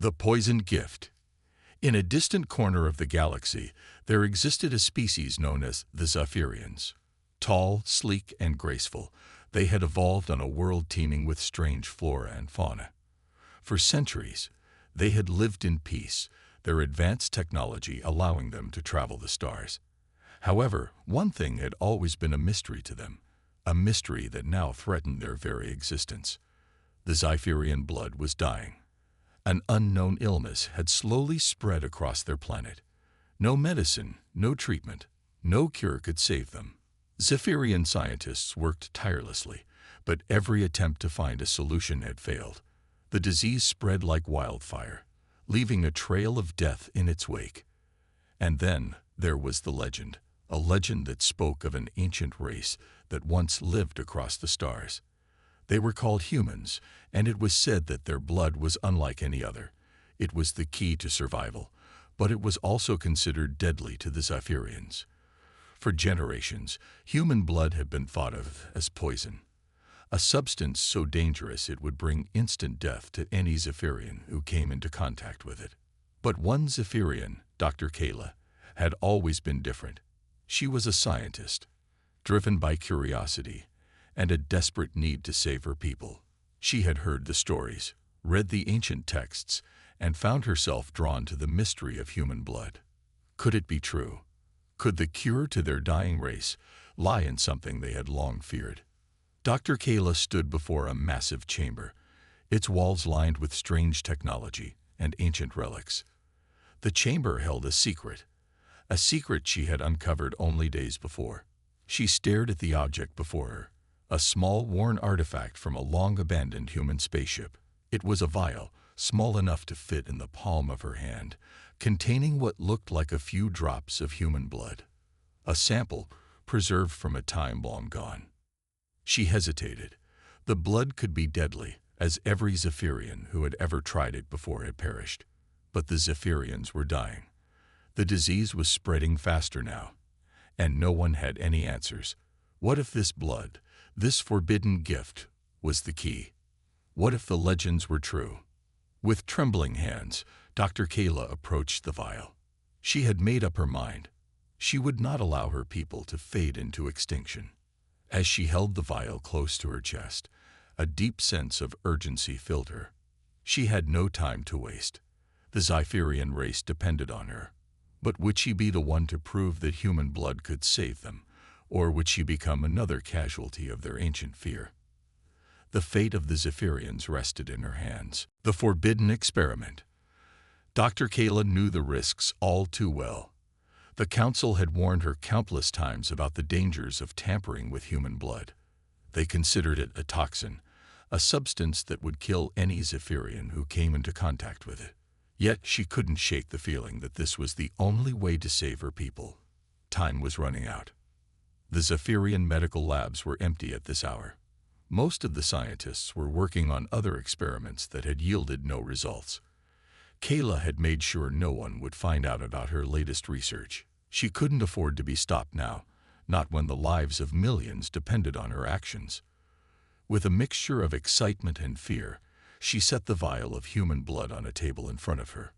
The poisoned gift. In a distant corner of the galaxy, there existed a species known as the Zypherians. Tall, sleek, and graceful, they had evolved on a world teeming with strange flora and fauna. For centuries, they had lived in peace, their advanced technology allowing them to travel the stars. However, one thing had always been a mystery to them, a mystery that now threatened their very existence. The Zypherian blood was dying. An unknown illness had slowly spread across their planet. No medicine, no treatment, no cure could save them. Zypherian scientists worked tirelessly, but every attempt to find a solution had failed. The disease spread like wildfire, leaving a trail of death in its wake. And then there was the legend, a legend that spoke of an ancient race that once lived across the stars. They were called humans, and it was said that their blood was unlike any other. It was the key to survival, but it was also considered deadly to the Zypherians. For generations, human blood had been thought of as poison, a substance so dangerous it would bring instant death to any Zypherian who came into contact with it. But one Zypherian, Dr. Kaela, had always been different. She was a scientist, driven by curiosity and a desperate need to save her people. She had heard the stories, read the ancient texts, and found herself drawn to the mystery of human blood. Could it be true? Could the cure to their dying race lie in something they had long feared? Dr. Kaela stood before a massive chamber, its walls lined with strange technology and ancient relics. The chamber held a secret she had uncovered only days before. She stared at the object before her, a small, worn artifact from a long-abandoned human spaceship. It was a vial, small enough to fit in the palm of her hand, containing what looked like a few drops of human blood, a sample preserved from a time long gone. She hesitated. The blood could be deadly, as every Zypherian who had ever tried it before had perished. But the Zypherians were dying. The disease was spreading faster now, and no one had any answers. What if this blood, this forbidden gift, was the key? What if the legends were true? With trembling hands, Dr. Kaela approached the vial. She had made up her mind. She would not allow her people to fade into extinction. As she held the vial close to her chest, a deep sense of urgency filled her. She had no time to waste. The Zypherian race depended on her. But would she be the one to prove that human blood could save them, or would she become another casualty of their ancient fear? The fate of the Zypherians rested in her hands. The forbidden experiment. Dr. Kaela knew the risks all too well. The Council had warned her countless times about the dangers of tampering with human blood. They considered it a toxin, a substance that would kill any Zypherian who came into contact with it. Yet she couldn't shake the feeling that this was the only way to save her people. Time was running out. The Zypherian medical labs were empty at this hour. Most of the scientists were working on other experiments that had yielded no results. Kaela had made sure no one would find out about her latest research. She couldn't afford to be stopped now, not when the lives of millions depended on her actions. With a mixture of excitement and fear, she set the vial of human blood on a table in front of her.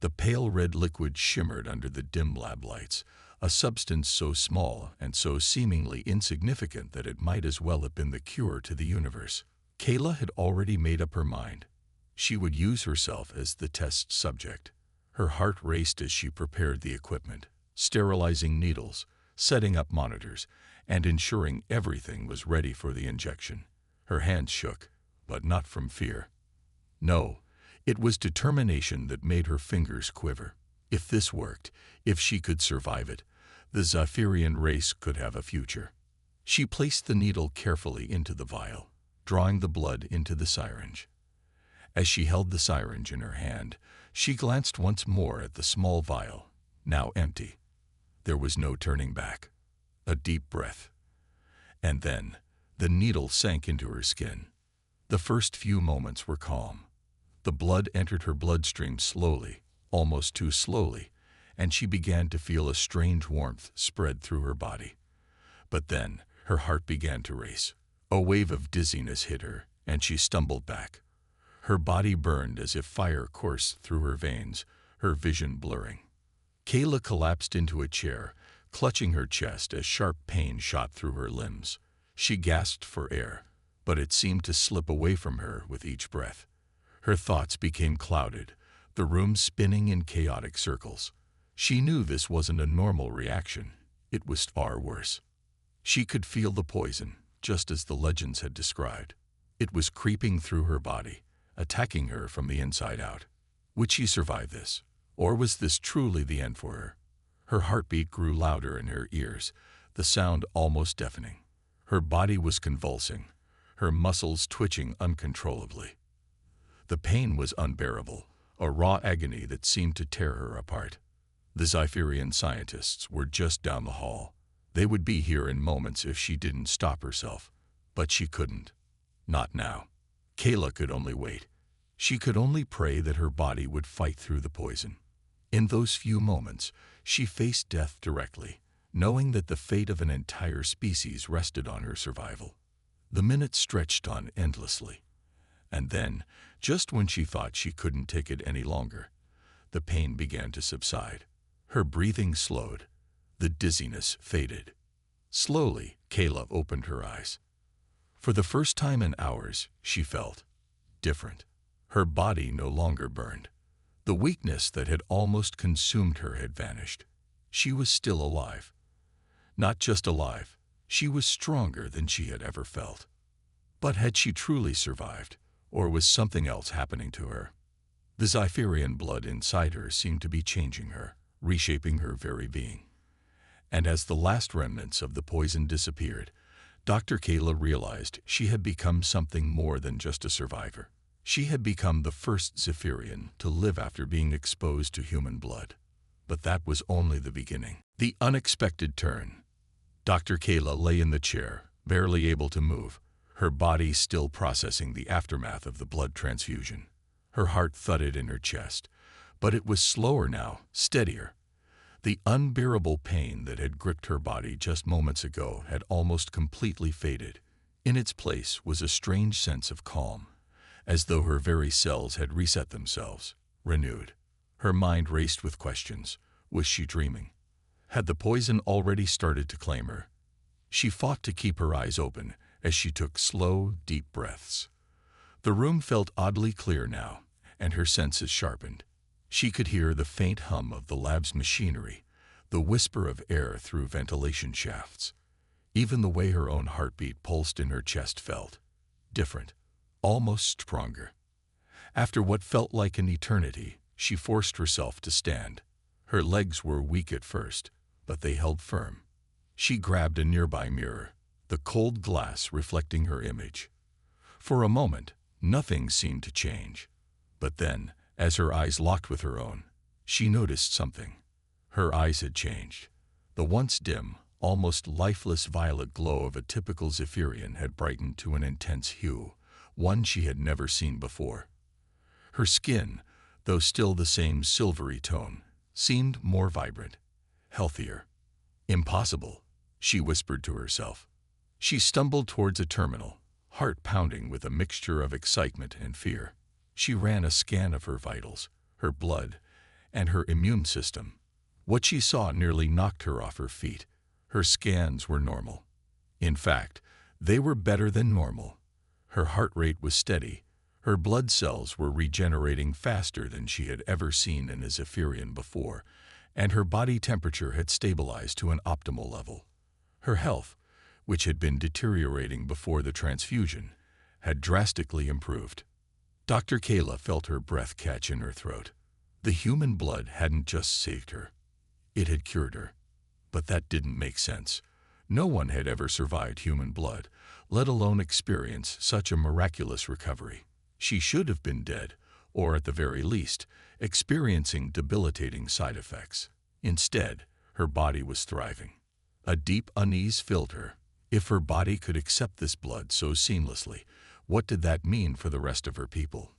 The pale red liquid shimmered under the dim lab lights, a substance so small and so seemingly insignificant that it might as well have been the cure to the universe. Kaela had already made up her mind. She would use herself as the test subject. Her heart raced as she prepared the equipment, sterilizing needles, setting up monitors, and ensuring everything was ready for the injection. Her hands shook, but not from fear. No, it was determination that made her fingers quiver. If this worked, if she could survive it, the Zypherian race could have a future. She placed the needle carefully into the vial, drawing the blood into the syringe. As she held the syringe in her hand, she glanced once more at the small vial, now empty. There was no turning back. A deep breath. And then, the needle sank into her skin. The first few moments were calm. The blood entered her bloodstream slowly, almost too slowly, and she began to feel a strange warmth spread through her body. But then, her heart began to race. A wave of dizziness hit her, and she stumbled back. Her body burned as if fire coursed through her veins, her vision blurring. Kaela collapsed into a chair, clutching her chest as sharp pain shot through her limbs. She gasped for air, but it seemed to slip away from her with each breath. Her thoughts became clouded, the room spinning in chaotic circles. She knew this wasn't a normal reaction. It was far worse. She could feel the poison, just as the legends had described. It was creeping through her body, attacking her from the inside out. Would she survive this? Or was this truly the end for her? Her heartbeat grew louder in her ears, the sound almost deafening. Her body was convulsing, her muscles twitching uncontrollably. The pain was unbearable, a raw agony that seemed to tear her apart. The Zypherian scientists were just down the hall. They would be here in moments if she didn't stop herself. But she couldn't. Not now. Kaela could only wait. She could only pray that her body would fight through the poison. In those few moments, she faced death directly, knowing that the fate of an entire species rested on her survival. The minutes stretched on endlessly. And then, just when she thought she couldn't take it any longer, the pain began to subside. Her breathing slowed. The dizziness faded. Slowly, Kaela opened her eyes. For the first time in hours, she felt different. Her body no longer burned. The weakness that had almost consumed her had vanished. She was still alive. Not just alive, she was stronger than she had ever felt. But had she truly survived, or was something else happening to her? The Zypherian blood inside her seemed to be changing her, reshaping her very being. And as the last remnants of the poison disappeared, Dr. Kaela realized she had become something more than just a survivor. She had become the first Zypherian to live after being exposed to human blood. But that was only the beginning. The unexpected turn. Dr. Kaela lay in the chair, barely able to move, her body still processing the aftermath of the blood transfusion. Her heart thudded in her chest, but it was slower now, steadier. The unbearable pain that had gripped her body just moments ago had almost completely faded. In its place was a strange sense of calm, as though her very cells had reset themselves, renewed. Her mind raced with questions. Was she dreaming? Had the poison already started to claim her? She fought to keep her eyes open as she took slow, deep breaths. The room felt oddly clear now, and her senses sharpened. She could hear the faint hum of the lab's machinery, the whisper of air through ventilation shafts. Even the way her own heartbeat pulsed in her chest felt different, almost stronger. After what felt like an eternity, she forced herself to stand. Her legs were weak at first, but they held firm. She grabbed a nearby mirror, the cold glass reflecting her image. For a moment, nothing seemed to change. But then, as her eyes locked with her own, she noticed something. Her eyes had changed. The once dim, almost lifeless violet glow of a typical Zypherian had brightened to an intense hue, one she had never seen before. Her skin, though still the same silvery tone, seemed more vibrant, healthier. Impossible, she whispered to herself. She stumbled towards a terminal, heart pounding with a mixture of excitement and fear. She ran a scan of her vitals, her blood, and her immune system. What she saw nearly knocked her off her feet. Her scans were normal. In fact, they were better than normal. Her heart rate was steady. Her blood cells were regenerating faster than she had ever seen in a Zypherian before, and her body temperature had stabilized to an optimal level. Her health, which had been deteriorating before the transfusion, had drastically improved. Dr. Kaela felt her breath catch in her throat. The human blood hadn't just saved her. It had cured her. But that didn't make sense. No one had ever survived human blood, let alone experience such a miraculous recovery. She should have been dead, or at the very least, experiencing debilitating side effects. Instead, her body was thriving. A deep unease filled her. If her body could accept this blood so seamlessly, what did that mean for the rest of her people?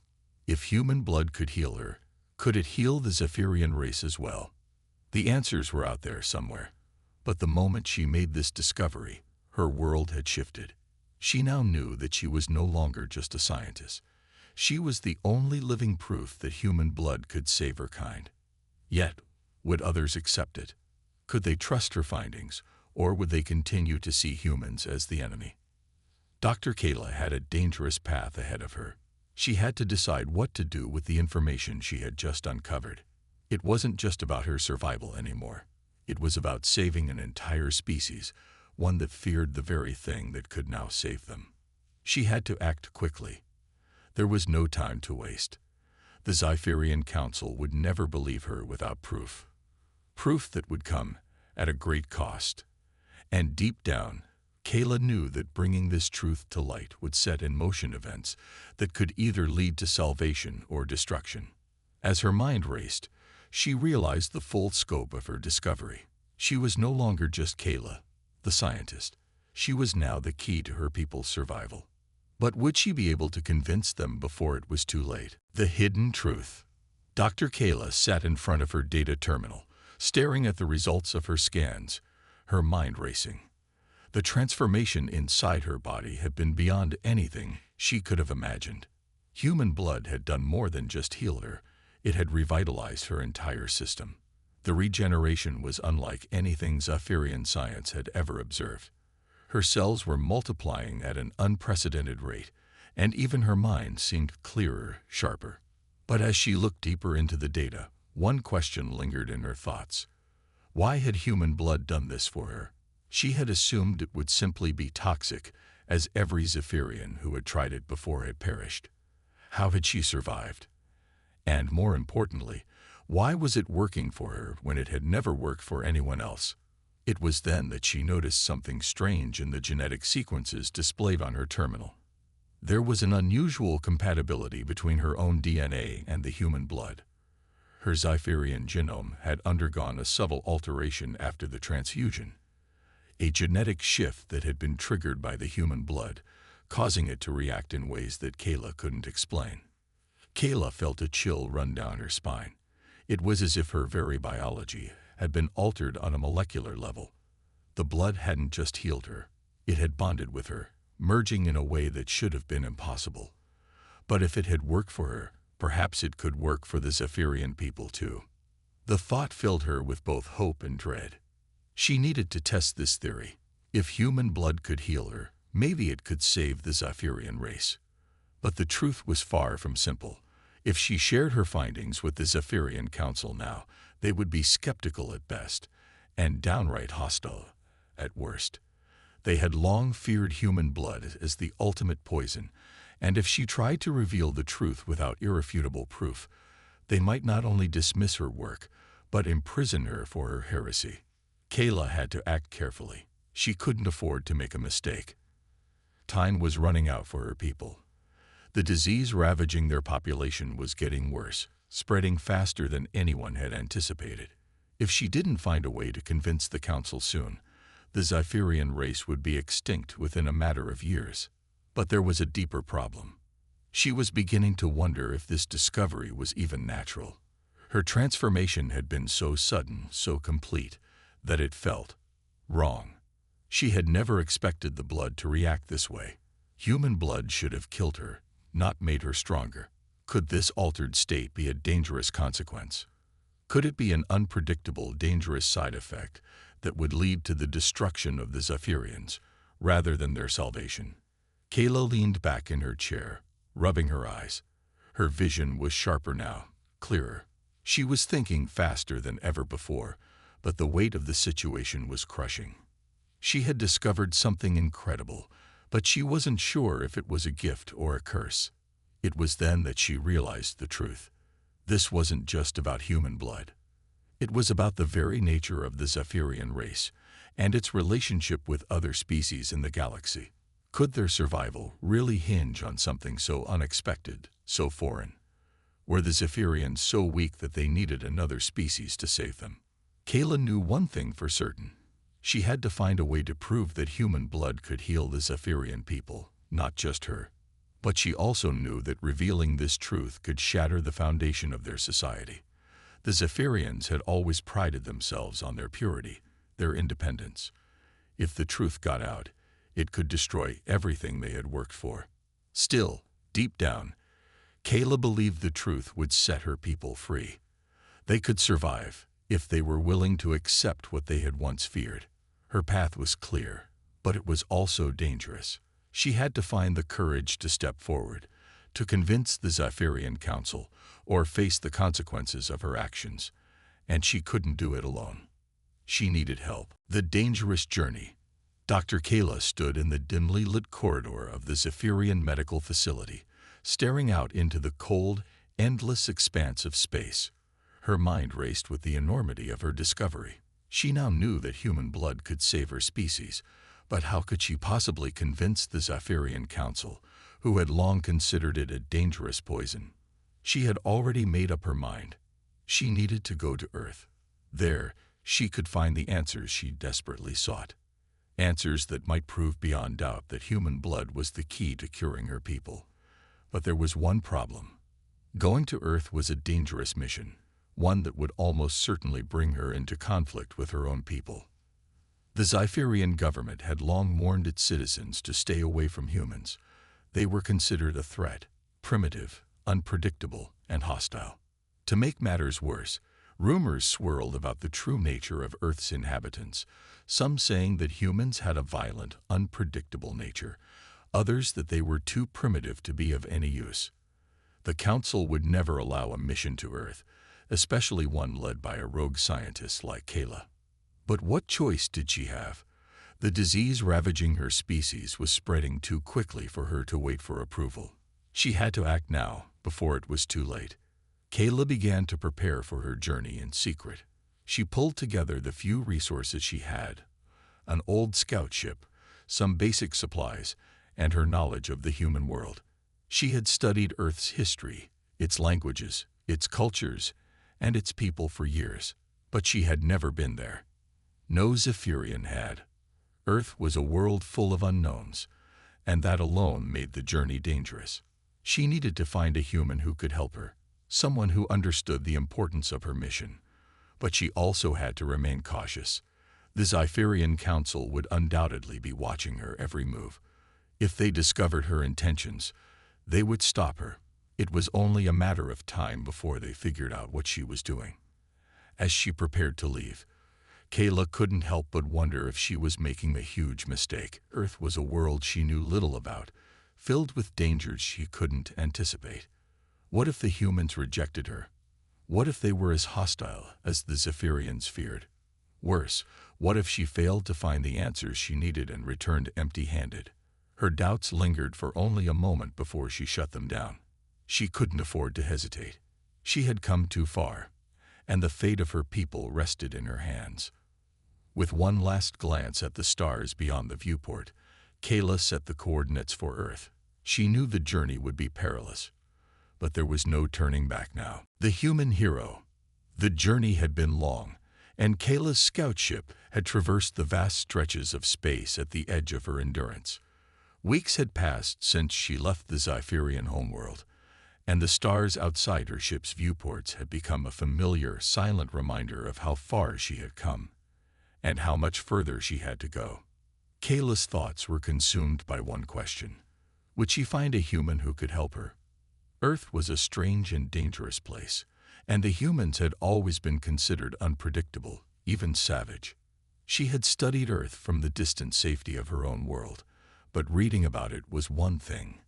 If human blood could heal her, could it heal the Zypherian race as well? The answers were out there somewhere. But the moment she made this discovery, her world had shifted. She now knew that she was no longer just a scientist. She was the only living proof that human blood could save her kind. Yet, would others accept it? Could they trust her findings, or would they continue to see humans as the enemy? Dr. Kaela had a dangerous path ahead of her. She had to decide what to do with the information she had just uncovered. It wasn't just about her survival anymore. It was about saving an entire species, one that feared the very thing that could now save them. She had to act quickly. There was no time to waste. The Zypherian Council would never believe her without proof. Proof that would come at a great cost. And deep down, Kaela knew that bringing this truth to light would set in motion events that could either lead to salvation or destruction. As her mind raced, she realized the full scope of her discovery. She was no longer just Kaela, the scientist. She was now the key to her people's survival. But would she be able to convince them before it was too late? The hidden truth. Dr. Kaela sat in front of her data terminal, staring at the results of her scans, her mind racing. The transformation inside her body had been beyond anything she could have imagined. Human blood had done more than just heal her. It had revitalized her entire system. The regeneration was unlike anything Zypherian science had ever observed. Her cells were multiplying at an unprecedented rate, and even her mind seemed clearer, sharper. But as she looked deeper into the data, one question lingered in her thoughts. Why had human blood done this for her? She had assumed it would simply be toxic, as every Zypherian who had tried it before had perished. How had she survived? And more importantly, why was it working for her when it had never worked for anyone else? It was then that she noticed something strange in the genetic sequences displayed on her terminal. There was an unusual compatibility between her own DNA and the human blood. Her Zypherian genome had undergone a subtle alteration after the transfusion, a genetic shift that had been triggered by the human blood, causing it to react in ways that Kaela couldn't explain. Kaela felt a chill run down her spine. It was as if her very biology had been altered on a molecular level. The blood hadn't just healed her, it had bonded with her, merging in a way that should have been impossible. But if it had worked for her, perhaps it could work for the Zypherian people too. The thought filled her with both hope and dread. She needed to test this theory. If human blood could heal her, maybe it could save the Zypherian race. But the truth was far from simple. If she shared her findings with the Zypherian Council now, they would be skeptical at best, and downright hostile at worst. They had long feared human blood as the ultimate poison, and if she tried to reveal the truth without irrefutable proof, they might not only dismiss her work, but imprison her for her heresy. Kaela had to act carefully. She couldn't afford to make a mistake. Time was running out for her people. The disease ravaging their population was getting worse, spreading faster than anyone had anticipated. If she didn't find a way to convince the council soon, the Zypherian race would be extinct within a matter of years. But there was a deeper problem. She was beginning to wonder if this discovery was even natural. Her transformation had been so sudden, so complete, that it felt wrong. She had never expected the blood to react this way. Human blood should have killed her, not made her stronger. Could this altered state be a dangerous consequence? Could it be an unpredictable, dangerous side effect that would lead to the destruction of the Zypherians, rather than their salvation? Kaela leaned back in her chair, rubbing her eyes. Her vision was sharper now, clearer. She was thinking faster than ever before, but the weight of the situation was crushing. She had discovered something incredible, but she wasn't sure if it was a gift or a curse. It was then that she realized the truth. This wasn't just about human blood. It was about the very nature of the Zypherian race and its relationship with other species in the galaxy. Could their survival really hinge on something so unexpected, so foreign? Were the Zypherians so weak that they needed another species to save them? Kaela knew one thing for certain. She had to find a way to prove that human blood could heal the Zypherian people, not just her. But she also knew that revealing this truth could shatter the foundation of their society. The Zypherians had always prided themselves on their purity, their independence. If the truth got out, it could destroy everything they had worked for. Still, deep down, Kaela believed the truth would set her people free. They could survive if they were willing to accept what they had once feared. Her path was clear, but it was also dangerous. She had to find the courage to step forward, to convince the Zypherian Council, or face the consequences of her actions. And she couldn't do it alone. She needed help. The dangerous journey. Dr. Kaela stood in the dimly lit corridor of the Zypherian medical facility, staring out into the cold, endless expanse of space. Her mind raced with the enormity of her discovery. She now knew that human blood could save her species, but how could she possibly convince the Zypherian Council, who had long considered it a dangerous poison? She had already made up her mind. She needed to go to Earth. There, she could find the answers she desperately sought. Answers that might prove beyond doubt that human blood was the key to curing her people. But there was one problem. Going to Earth was a dangerous mission, one that would almost certainly bring her into conflict with her own people. The Zypherian government had long warned its citizens to stay away from humans. They were considered a threat, primitive, unpredictable, and hostile. To make matters worse, rumors swirled about the true nature of Earth's inhabitants, some saying that humans had a violent, unpredictable nature, others that they were too primitive to be of any use. The Council would never allow a mission to Earth, especially one led by a rogue scientist like Kaela. But what choice did she have? The disease ravaging her species was spreading too quickly for her to wait for approval. She had to act now, before it was too late. Kaela began to prepare for her journey in secret. She pulled together the few resources she had: an old scout ship, some basic supplies, and her knowledge of the human world. She had studied Earth's history, its languages, its cultures, and its people for years, but she had never been there. No Zypherian had. Earth was a world full of unknowns, and that alone made the journey dangerous. She needed to find a human who could help her, someone who understood the importance of her mission. But she also had to remain cautious. The Zypherian Council would undoubtedly be watching her every move. If they discovered her intentions, they would stop her. It was only a matter of time before they figured out what she was doing. As she prepared to leave, Kaela couldn't help but wonder if she was making a huge mistake. Earth was a world she knew little about, filled with dangers she couldn't anticipate. What if the humans rejected her? What if they were as hostile as the Zypherians feared? Worse, what if she failed to find the answers she needed and returned empty-handed? Her doubts lingered for only a moment before she shut them down. She couldn't afford to hesitate. She had come too far, and the fate of her people rested in her hands. With one last glance at the stars beyond the viewport, Kaela set the coordinates for Earth. She knew the journey would be perilous, but there was no turning back now. The human hero. The journey had been long, and Kaela's scout ship had traversed the vast stretches of space at the edge of her endurance. Weeks had passed since she left the Zypherian homeworld, and the stars outside her ship's viewports had become a familiar, silent reminder of how far she had come, and how much further she had to go. Kaela's thoughts were consumed by one question: would she find a human who could help her? Earth was a strange and dangerous place, and the humans had always been considered unpredictable, even savage. She had studied Earth from the distant safety of her own world, but reading about it was one thing.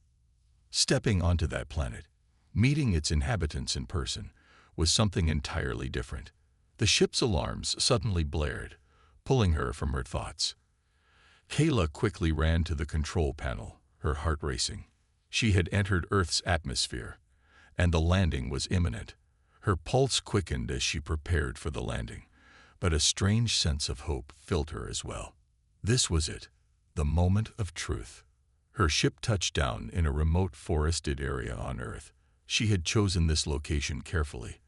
Stepping onto that planet, meeting its inhabitants in person, was something entirely different. The ship's alarms suddenly blared, pulling her from her thoughts. Kaela quickly ran to the control panel, her heart racing. She had entered Earth's atmosphere, and the landing was imminent. Her pulse quickened as she prepared for the landing, but a strange sense of hope filled her as well. This was it, the moment of truth. Her ship touched down in a remote forested area on Earth. She had chosen this location carefully,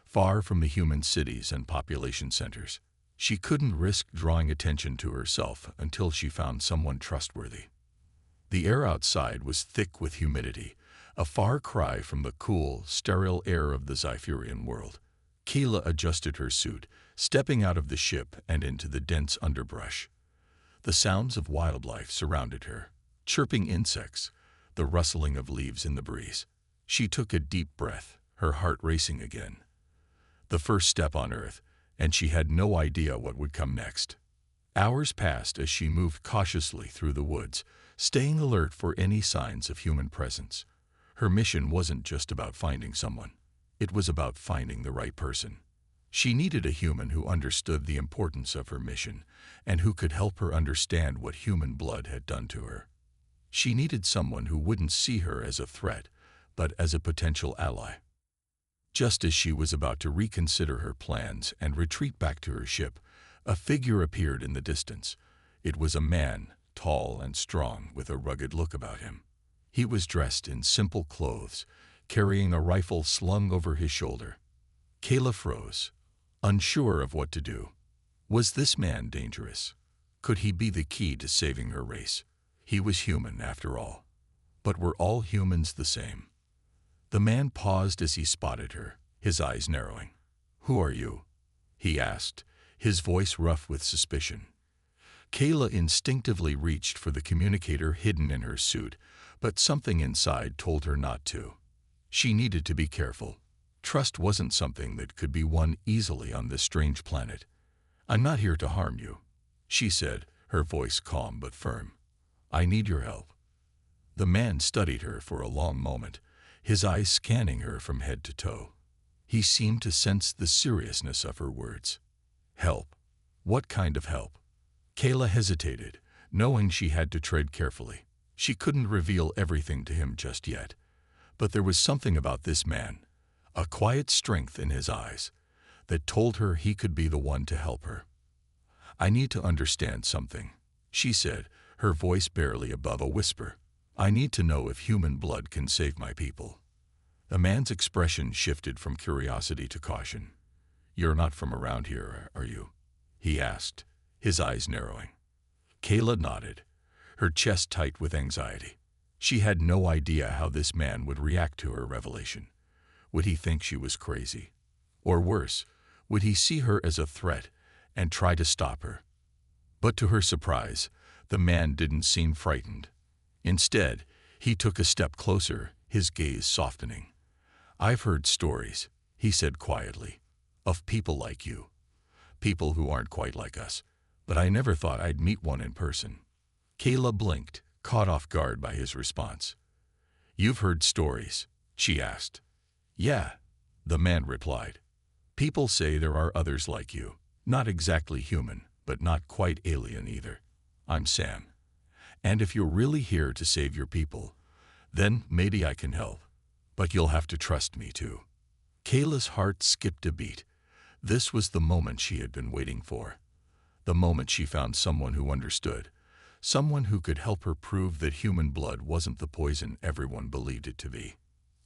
far from the human cities and population centers. She couldn't risk drawing attention to herself until she found someone trustworthy. The air outside was thick with humidity, a far cry from the cool, sterile air of the Zypherian world. Kaela adjusted her suit, stepping out of the ship and into the dense underbrush. The sounds of wildlife surrounded her: chirping insects, the rustling of leaves in the breeze. She took a deep breath, her heart racing again. The first step on Earth, and she had no idea what would come next. Hours passed as she moved cautiously through the woods, staying alert for any signs of human presence. Her mission wasn't just about finding someone. It was about finding the right person. She needed a human who understood the importance of her mission and who could help her understand what human blood had done to her. She needed someone who wouldn't see her as a threat, but as a potential ally. Just as she was about to reconsider her plans and retreat back to her ship, a figure appeared in the distance. It was a man, tall and strong, with a rugged look about him. He was dressed in simple clothes, carrying a rifle slung over his shoulder. Kaela froze, unsure of what to do. Was this man dangerous? Could he be the key to saving her race? He was human, after all. But were all humans the same? The man paused as he spotted her, his eyes narrowing. "Who are you?" he asked, his voice rough with suspicion. Kaela instinctively reached for the communicator hidden in her suit, but something inside told her not to. She needed to be careful. Trust wasn't something that could be won easily on this strange planet. "I'm not here to harm you," she said, her voice calm but firm. "I need your help." The man studied her for a long moment, his eyes scanning her from head to toe. He seemed to sense the seriousness of her words. "Help? What kind of help?" Kaela hesitated, knowing she had to tread carefully. She couldn't reveal everything to him just yet. But there was something about this man, a quiet strength in his eyes, that told her he could be the one to help her. "I need to understand something," she said, her voice barely above a whisper. "I need to know if human blood can save my people." The man's expression shifted from curiosity to caution. "You're not from around here, are you?" he asked, his eyes narrowing. Kaela nodded, her chest tight with anxiety. She had no idea how this man would react to her revelation. Would he think she was crazy? Or worse, would he see her as a threat and try to stop her? But to her surprise, the man didn't seem frightened. Instead, he took a step closer, his gaze softening. "I've heard stories," he said quietly, "of people like you. People who aren't quite like us, but I never thought I'd meet one in person." Kaela blinked, caught off guard by his response. "You've heard stories?" she asked. "Yeah," the man replied. "People say there are others like you, not exactly human, but not quite alien either. I'm Sam. And if you're really here to save your people, then maybe I can help. But you'll have to trust me too." Kaela's heart skipped a beat. This was the moment she had been waiting for. The moment she found someone who understood. Someone who could help her prove that human blood wasn't the poison everyone believed it to be.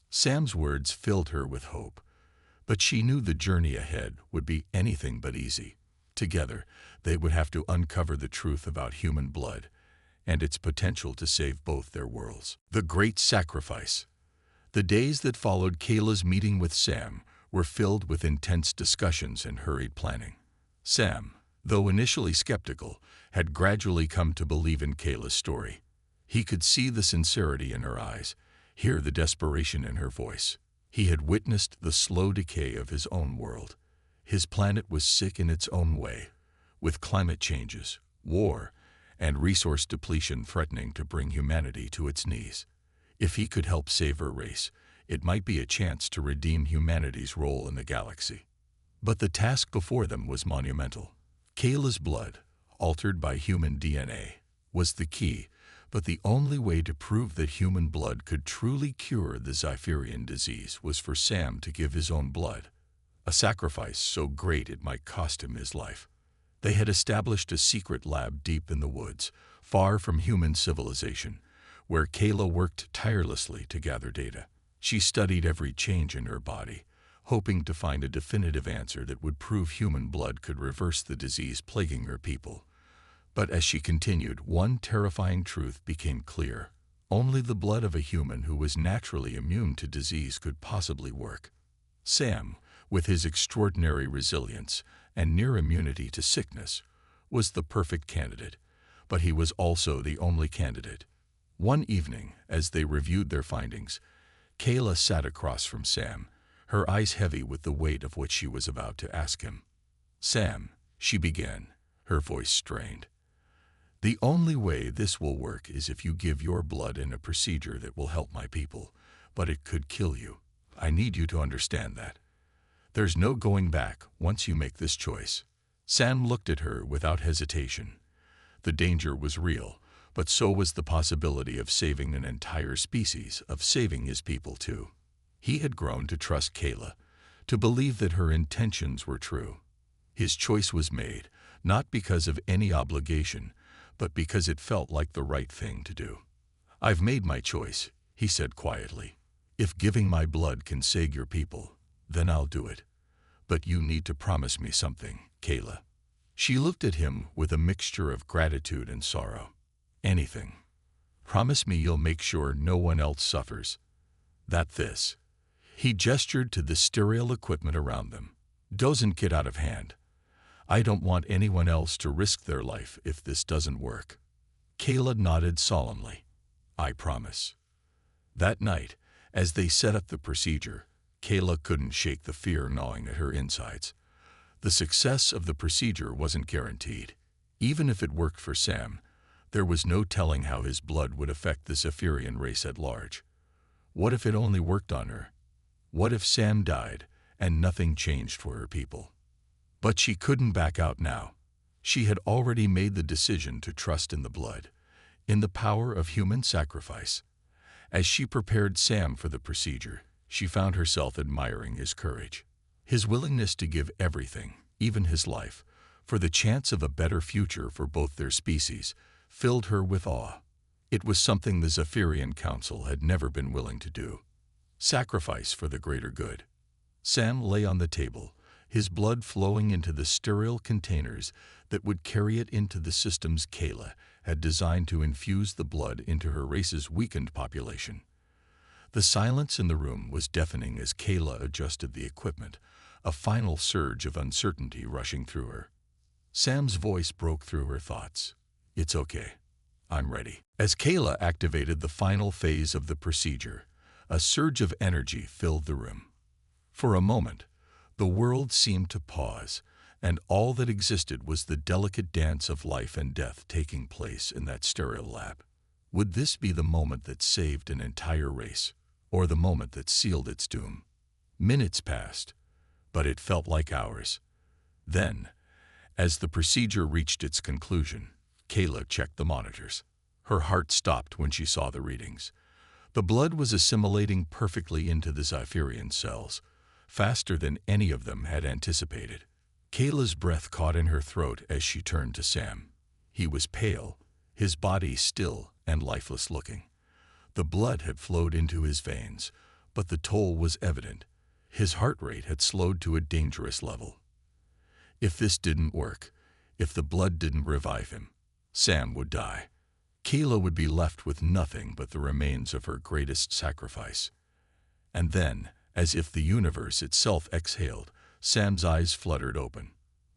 Sam's words filled her with hope. But she knew the journey ahead would be anything but easy. Together, they would have to uncover the truth about human blood and its potential to save both their worlds. The Great Sacrifice. The days that followed Kaela's meeting with Sam were filled with intense discussions and hurried planning. Sam, though initially skeptical, had gradually come to believe in Kaela's story. He could see the sincerity in her eyes, hear the desperation in her voice. He had witnessed the slow decay of his own world. His planet was sick in its own way, with climate changes, war, and resource depletion threatening to bring humanity to its knees. If he could help save her race, it might be a chance to redeem humanity's role in the galaxy. But the task before them was monumental. Kaela's blood, altered by human DNA, was the key, but the only way to prove that human blood could truly cure the Zypherian disease was for Sam to give his own blood, a sacrifice so great it might cost him his life. They had established a secret lab deep in the woods, far from human civilization, where Kaela worked tirelessly to gather data. She studied every change in her body, hoping to find a definitive answer that would prove human blood could reverse the disease plaguing her people. But as she continued, one terrifying truth became clear. Only the blood of a human who was naturally immune to disease could possibly work. Sam, with his extraordinary resilience and near immunity to sickness, was the perfect candidate, but he was also the only candidate. One evening, as they reviewed their findings, Kaela sat across from Sam, her eyes heavy with the weight of what she was about to ask him. "Sam," she began, her voice strained, "the only way this will work is if you give your blood in a procedure that will help my people, but it could kill you. I need you to understand that. There's no going back once you make this choice." Sam looked at her without hesitation. The danger was real, but so was the possibility of saving an entire species, of saving his people too. He had grown to trust Kaela, to believe that her intentions were true. His choice was made, not because of any obligation, but because it felt like the right thing to do. "I've made my choice," he said quietly. "If giving my blood can save your people, then I'll do it. But you need to promise me something, Kaela." She looked at him with a mixture of gratitude and sorrow. "Anything. Promise me you'll make sure no one else suffers. That this." He gestured to the sterile equipment around them. "Doesn't get out of hand. I don't want anyone else to risk their life if this doesn't work." Kaela nodded solemnly. "I promise." That night, as they set up the procedure, Kaela couldn't shake the fear gnawing at her insides. The success of the procedure wasn't guaranteed. Even if it worked for Sam, there was no telling how his blood would affect the Zypherian race at large. What if it only worked on her? What if Sam died and nothing changed for her people? But she couldn't back out now. She had already made the decision to trust in the blood, in the power of human sacrifice. As she prepared Sam for the procedure, she found herself admiring his courage. His willingness to give everything, even his life, for the chance of a better future for both their species, filled her with awe. It was something the Zypherian Council had never been willing to do. Sacrifice for the greater good. Sam lay on the table, his blood flowing into the sterile containers that would carry it into the systems Kaela had designed to infuse the blood into her race's weakened population. The silence in the room was deafening as Kaela adjusted the equipment, a final surge of uncertainty rushing through her. Sam's voice broke through her thoughts. "It's okay. I'm ready." As Kaela activated the final phase of the procedure, a surge of energy filled the room. For a moment, the world seemed to pause, and all that existed was the delicate dance of life and death taking place in that sterile lab. Would this be the moment that saved an entire race, or the moment that sealed its doom? Minutes passed, but it felt like hours. Then, as the procedure reached its conclusion, Kaela checked the monitors. Her heart stopped when she saw the readings. The blood was assimilating perfectly into the Zypherian cells, faster than any of them had anticipated. Kaela's breath caught in her throat as she turned to Sam. He was pale, his body still and lifeless looking. The blood had flowed into his veins, but the toll was evident. His heart rate had slowed to a dangerous level. If this didn't work, if the blood didn't revive him, Sam would die. Kaela would be left with nothing but the remains of her greatest sacrifice. And then, as if the universe itself exhaled, Sam's eyes fluttered open.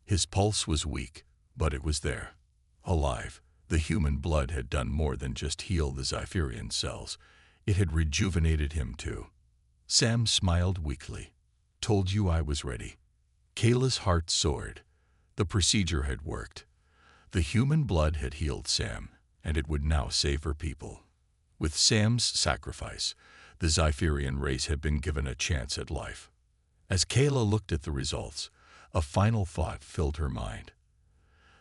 His pulse was weak, but it was there. Alive, the human blood had done more than just heal the Zypherian cells. It had rejuvenated him too. Sam smiled weakly. "Told you I was ready." Kaela's heart soared. The procedure had worked. The human blood had healed Sam, and it would now save her people. With Sam's sacrifice, the Zypherian race had been given a chance at life. As Kaela looked at the results, a final thought filled her mind.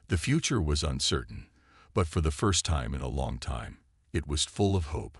The future was uncertain, but for the first time in a long time, it was full of hope.